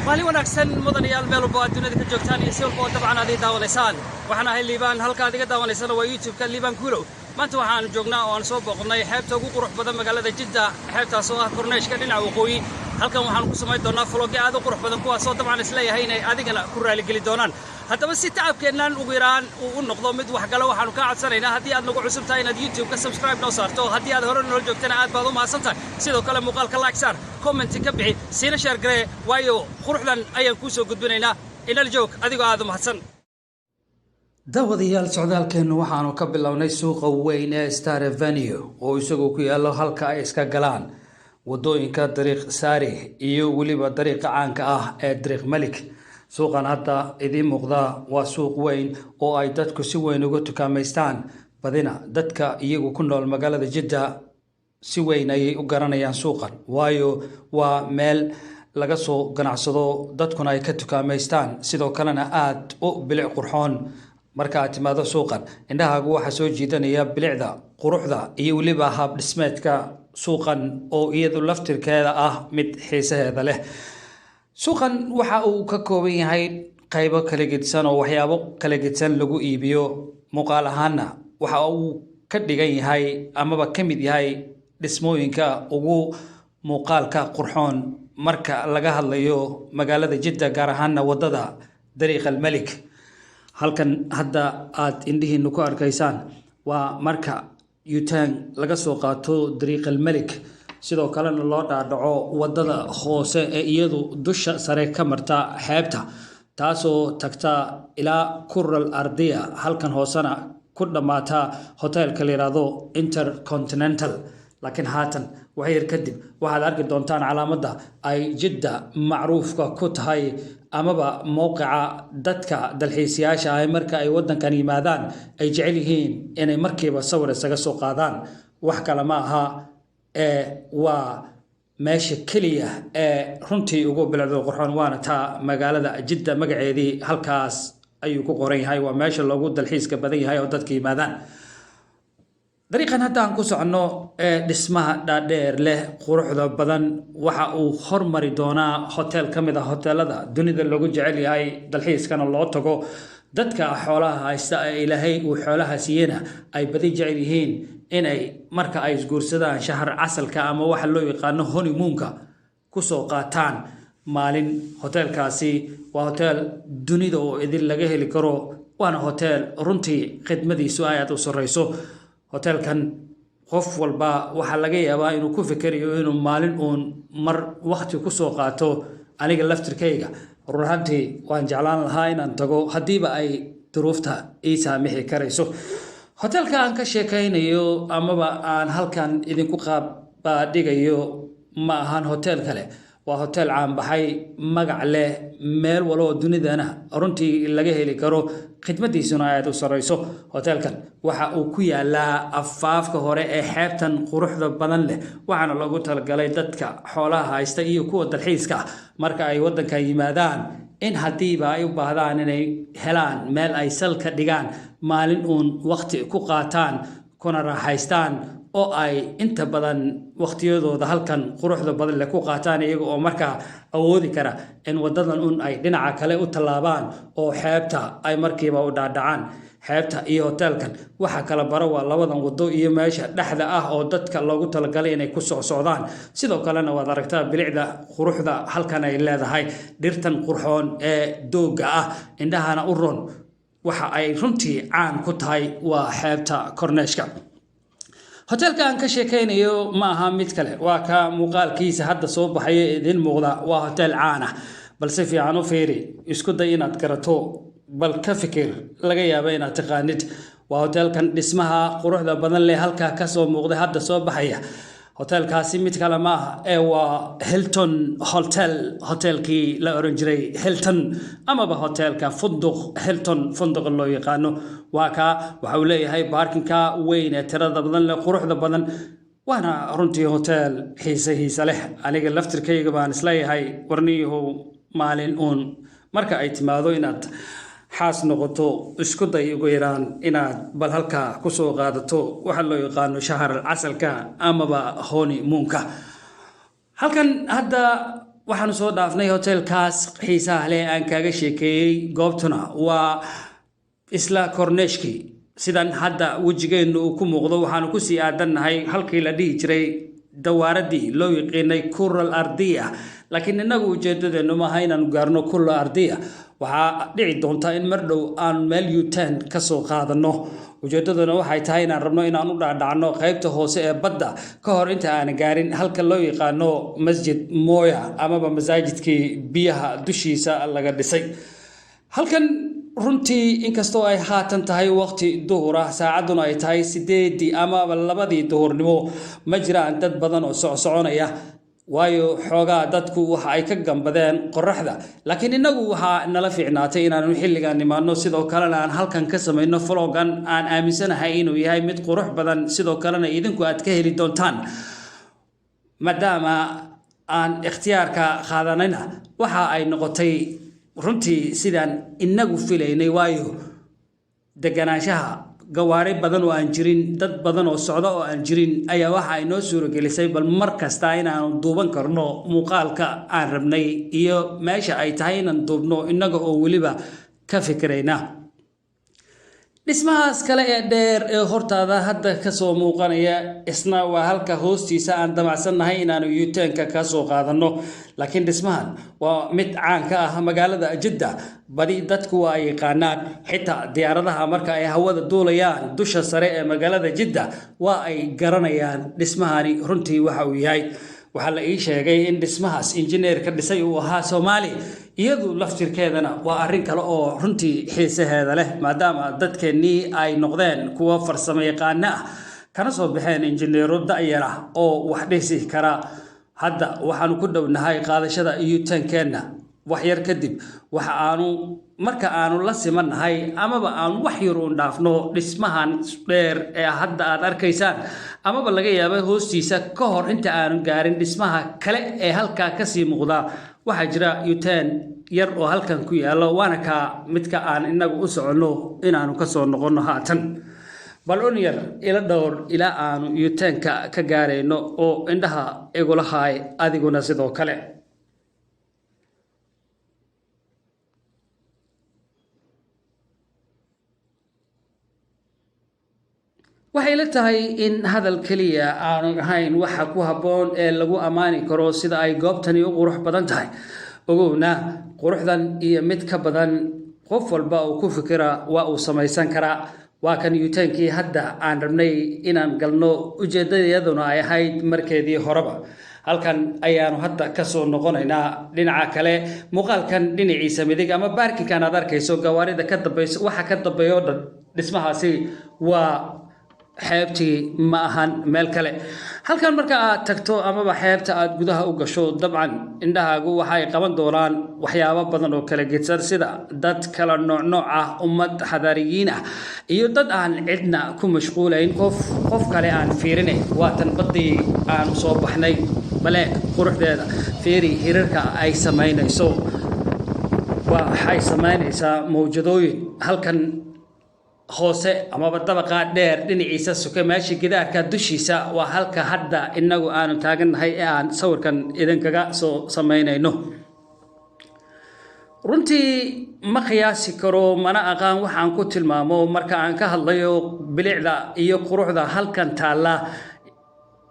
maalin wanaagsan mudanayaal meel walba aad dunida ka joogtaan iyo si walba dabcan aad daawanaysaan waxaan ahay liibaan halka aad iga daawanaysana waa YouTube-ka liibaan kuulow maanta waxaan joognaa oo aan soo booqnay xeebta ugu qurux badan magaalada Jidda xeebtaas oo ah Korneeshka dhinaca waqooyi halkan waxaan ku samayn doonaa vlog aad u qurux badan kuwaas oo dabcan isleeyahay inay adigana ku raali gali doonaan haddaba si tacabkeennan ugu yaraan uu noqdo mid wax galo waxaanu ka codsanaynaa haddii aad nagu cusub tahay inaad YouTube-ka subscribe noo saarto haddii aad hore noo joogtana aad baad u mahadsantahay sidoo kale muuqaalka like saar comment ka bixi siina share garee waayo quruxdan ayaan ku soo gudbinaynaa inal joog adigoo aad u mahadsan daawadayaal socdaalkeenu waxaanu ka bilownay suuqa weyn ee Star Avenue oo isagu ku yaalo halka ay iska galaan wadooyinka dariiq saari iyo waliba dariiqa caanka ah ee dariiq Malik suuqan hadda idin muuqda waa suuq weyn oo ay dadku si weyn uga tukaameystaan badina dadka iyagu ku nool magaalada Jidda si weyn ay u garanayaan suuqan waayo waa meel laga soo ganacsado dadkuna ay ka tukaameystaan sidoo kalena aad u bilic qurxoon marka aad timaado suuqan indhahaagu waxa soo jiidanaya bilicda quruxda iyo waliba hab dhismeedka suuqan oo iyadu laftirkeeda ah mid xiisaheeda leh suuqan waxa uu ka kooban yahay qaybo kala gedsan oo waxyaabo kala gedsan lagu iibiyo muuqaal ahaana waxa uu ka dhigan yahay amaba ka mid yahay dhismooyinka ugu muuqaalka qurxoon marka laga hadlayo magaalada Jidda gaar ahaan wadada dariiq Malik halkan hadda aad indhihiinu ku arkaysaan waa marka yutaan laga soo qaato dariiq Malik sidoo kalena loo dhaadhaco wadada hoose ee iyadu dusha sare ka marta xeebta taasoo tagta ilaa Kural Ardiya halkan hoosana ku dhamaata hotelka la yiraahdo Intercontinental laakiin haatan waxyar kadib waxaad arki doontaan calaamadda ay Jidda macruufka ku tahay amaba mowqica dadka dalxiisayaasha ah marka ay wadankan yimaadaan ay jecel yihiin inay markiiba sawir isaga soo qaadaan wax kale ma aha waa meesha kaliya ee runtii ugu bilicda qurxoon waana ta magaalada Jidda magaceedii halkaas ayuu ku qoran yahay waa meesha loogu dalxiiska badan yahay oo dadka yimaadaan dariiqan hadda aan ku socono dhismaha dhaadheer leh quruxda badan waxa uu hormari doonaa hotel ka mid ah hoteelada dunida lagu jecel yahay dalxiiskana loo tago dadka xoolaha haysta ee Ilaahay uu xoolaha siiyana ay badi jecel yihiin inay marka ay isguursadaan shahar casalka ama waxa loo yaqaano honeymoonka ku soo qaataan maalin hotelkaasi waa hotel dunida oo idin laga heli karo waana hotel runtii khidmadiisu aad u sareyso hotelkan qof walba waxa laga yaabaa inuu ku fikirayo inuu maalin uun mar waqti ku soo qaato aniga laftirkayga ruuxantii waan jeclaan lahaa inaan tago hadiiba ay duruufta ii saamixi karayso hotelka aan ka sheekaynayo amaba aan halkan idinku dhigayo ma ahan hotel kale waa hotel caan baxay magac leh meel walba oo dunidana runtii laga heli karo khidmadiisuna aad u sareyso hotelkan waxa uu ku yaalaa afaafka hore ee xeebtan quruxda badan leh waxaana loogu talagalay dadka xoolaha haysta iyo kuwa dalxiiska marka ay wadanka yimaadaan in hadiiba ay u baahdaan inay helaan meel ay salka dhigaan maalin uun waqti ku qaataan kuna raaxaystaan oo ay inta badan waqtiyadooda halkan quruxda badan leh ku qaataan iyaga oo marka awoodi kara in wadadan ay dhinaca kale u tallaabaan oo xeebta ay markiiba u dhaadhacaan xeebta iyo hotelkan waxa kala baro waa labadan wado iyo meesha dhaxda ah oo dadka loogu talagalay inay ku socdaan sidoo kalena waad aragtaa bilicda quruxda halkan ay leedahay dhirtan qurxoon ee dooga ah indhahana u ron waxa ay runtii caan ku tahay waa xeebta Korneeshka hotelka aan ka sheekaynayo ma aha mid kale waa ka muuqaalkiisa hadda soo baxay idin muuqda waa hotel caan ah balse fiican u fiiri isku day inaad garato bal ka fikir laga yaabo inaad taqaanid waa hotelkan dhismaha quruxda badan leh halka ka soo muuqday hadda soo baxaya hotelkaasi mid kale ma aha ee waa Hilton hotelkii la oran jiray Hilton amaba hotelka funduq Hilton funduq loo yaqaano waa ka waxa uu leeyahay parkinka weyn ee tirada badan leh quruxda badan waana runtii hotel xiisahiisa leh aniga laftirkayga baan isleeyahay warniyahow maalin uun marka ay timaado inaad xaas noqoto isku day ugu yaraan inaad bal halka ku soo qaadato waxa loo yaqaan shahar casalka amaba honeymoonka halkan hadda waxaanu soo dhaafnay hotelkaas xiisaha leh aan kaaga sheekeeyey goobtuna waa isla korneeshkii sidan hadda wejigeennu uu ku muuqdo waxaanu ku sii aadannahay halkii la dhihi jiray dawaaradii loo yiqiinay kural ardiya laakiin innagu ujeedadeennu maaha inaanu gaarno kural ardiya waxaa dhici doonta in mar dhow aan meel U-turn ka soo qaadanno ujeedaduna waxay tahay inaan rabno inaan u dhaadhacno qaybta hoose ee badda ka hor inta aan gaarin halka loo yaqaano masjid Moya amaba masaajidkii biyaha dushiisa laga dhisay halkan runtii inkastoo ay haatan tahay waqti duhur ah saacaduna ay tahay 8 ama 2 duhurnimo ma jiraan dad badan oo soconaya waayo xoogaa dadku waxa ay ka gambadeen qorraxda laakiin inagu waxa nala fiicnaatay inaanu xilligan nimaano sidoo kalena aan halkan ka sameeyno vlogan aan aaminsanahay inuu yahay mid qurux badan sidoo kalena idinku aad ka heli doontaan maadaama aan ikhtiyaarka qaadanayna waxa ay noqotay runtii sidaan inagu filaynay waayo deganaanshaha gawaari badan oo aan jirin dad badan oo socda oo aan jirin ayaa waxa ay noo suuragelisay bal mar kasta inaanu duuban karno muuqaalka aan rabnay iyo meesha ay tahay inaan duubno inaga oo waliba ka fikirayna dhismahaas kale ee dheer ee hortaada hadda ka soo muuqanaya isna waa halka hoostiisa aan damacsannahay inaanu U-turn-ka ka soo qaadanno laakiin dhismahan waa mid caan ka ah magaalada Jeddah badi dadku waa yaqaanaan xitaa diyaaradaha marka ay hawada duulayaan dusha sare ee magaalada Jeddah waa ay garanayaan dhismahani runtii waxa uu yahay waxa la ii sheegay in dhismahaas injineer ka dhisay uu ahaa Soomaali iyadu laftirkeedana waa arrin kale oo runtii xiisaheeda leh maadaama dadkeenii ay noqdeen kuwa farsamo yaqaan ah kana soo baxeen injineero da'yar ah oo wax dhisi kara hadda waxaanu ku dhownahay qaadashada U-turn-keena wax yar kadib waxa aanu marka aanu la simanahay amaba aan wax yar u dhaafno dhismahan dheer ee hadda aad arkaysaan amaba laga yaabo hoostiisa ka hor inta aanu gaarin dhismaha kale ee halka ka sii muuqda waxa jira U-turn yar oo halkan ku yaalo waana ka midka aan inagu u socono inaanu ka soo noqono haatan balon yar ila dhowr ila aanu U-turn-ka ka gaareyno oo indhaha igula haay adiguna sidoo kale waxay la tahay in hadal kaliya aanu ahayn waxa ku haboon ee lagu amaani karo sida ay goobtani u qurux badan tahay ogowna quruxdan iyo mid ka badan qof walba oo ku fikira waa uu samaysan karaa waa kan U-turn-kii hadda aan rabnay inaan galno ujeedadayaduna ay ahayd markeedii horeba halkan ayaanu hadda ka soo noqonaynaa dhinaca kale muuqaalkan dhinaciisa midig ama baarkinkan aad arkayso gawaarida ka dambayso waxa ka dambeeyo dhismahaasi waa xeebtii ma ahan meel kale halkan marka aad tagto amaba xeebta aad gudaha u gasho dabcan indhahaagu waxay qaban doonaan waxyaabo badan oo kala gedsan sida dad kala nooc ah ummad xadaariyiin ah iyo dad aan cidna ku mashquulayn qof kale aan fiirinayn waatan badii aan soo baxnay baleek quruxdeeda fiiri hirarka ay sameynayso waxay sameynaysaa mawjadooyin halkan hoose amaba dabaqa dheer dhinaciisa suka meesha gidaarka dushiisa waa halka hadda inagu aanu taagannahay ee aan sawirkan idinkaga soo sameynayno runtii ma qiyaasi karo mana aqaan waxaan ku tilmaamo marka aan ka hadlayo bilicda iyo quruxda halkan taala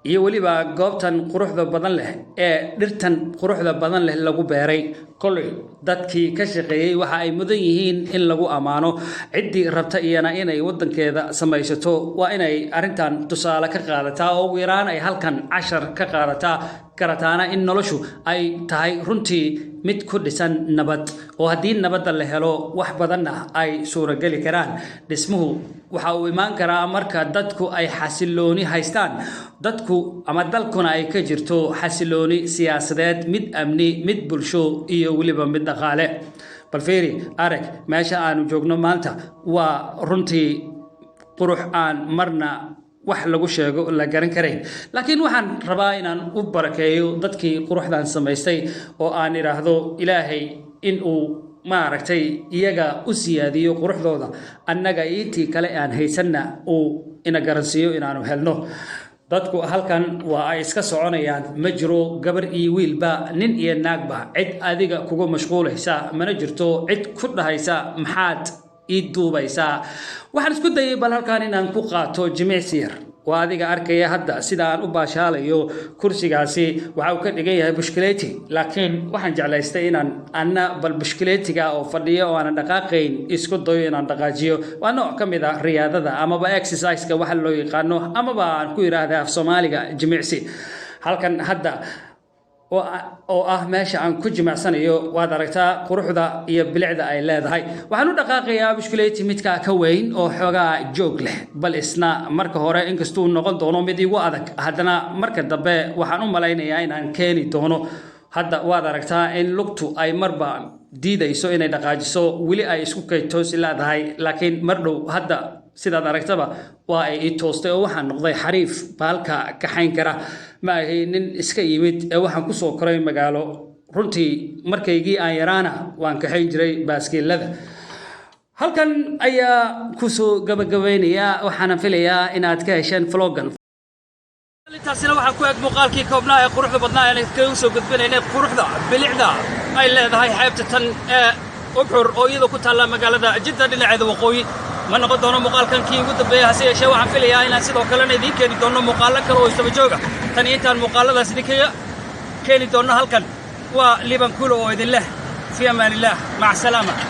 iyo waliba goobtan quruxda badan leh ee dhirtan quruxda badan leh lagu beeray kulli dadkii ka shaqeeyay waxa ay mudan yihiin in lagu amaano cidii rabta iyana inay wadankeeda samaysato waa inay arintan tusaale ka qaadataa oo weeraan ay halkan 10 ka qaadataa karataana in noloshu ay tahay runtii mid ku dhisan nabad oo hadii nabad la helo wax badan ay suuragali karaan dhismuhu waxa uu imaan karaa marka dadku ay xasilooni haystaan dadku ama dalkuna ay ka jirto xasilooni siyaasadeed mid amni mid bulsho iyo waliba mid dhaqaale bal fiiri arag meesha aanu joogno maanta waa runtii qurux aan marna wax lagu sheego la garan karay laakiin waxaan rabaa inaan u barakeeyo dadkii quruxdan samaystay oo aan iraahdo ilaahay in uu ma aragtay iyaga u siyaadiyo quruxdooda annaga intii kale aan haysanna uu ina garansiyo inaanu helno dadku halkan waa ay iska soconayaan ma jiro gabar iyo wiilba nin iyo naagba cid adiga kugu mashquulaysa mana jirto cid ku dhahaysa maxaad ii duubaysaa waxaan isku dayay bal halkan inaan ku qaato jimicsi yar waa adiga arkaya hadda sida aan u baashaalayo kursigaasi waxa uu ka dhigan yahay bushkileeti laakiin waxaan jeclaystay inaan anna bal bushkileetiga oo fadhiyo oo aan dhaqaaqayn isku dayo inaan dhaqaajiyo waa nooc ka mid ah riyaadada amaba exercise-ka waxa loo yaqaano amaba aan ku yiraahdo af Soomaaliga jimicsi halkan hadda oo ah meesha aan ku jimicsanayo waad aragtaa quruxda iyo bilicda ay leedahay waxaan u dhaqaaqayaa bushkileeti midka ka weyn oo xogaa joog leh bal isna marka hore inkastoo noqon doono mid igu adag haddana marka dambe waxaan u malaynayaa inaan keeni doono hadda waad aragtaa in lugtu ay marba diidayso inay dhaqaajiso wili ay isku kaytoos leedahay laakiin mar dhow hadda sidaad aragtaba waa ay toostay oo waxaan noqday xariif baalka kaxayn kara ma ahay nin iska yimid ee waxaan ku soo koray magaalo runtii markaygii aan yaraana waan kaxayn jiray baaskiilada halkan ayaa ku soo gabagabeynaya waxaan filayaa inaad ka hesheen vlogan taasina waxaan ku eeg muuqaalkii koobnaa ee quruxda badnaa ee ka soo gudbinaynay quruxda bilicda ay leedahay xeebta tan ee Ubxur oo iyadoo ku taala magaalada Jidda dhinaceeda waqooyi ma noqon doono muuqaalkan kii ugu dambeeyay hase yeeshee waxaan filayaa inaan sidoo kale idin keeni doono muuqaalo kale oo isdaba jooga tan intaan muuqaaladaas idinkaga keeni doono halkan waa Liban Kulo oo idin leh fi amaanillah mac salaama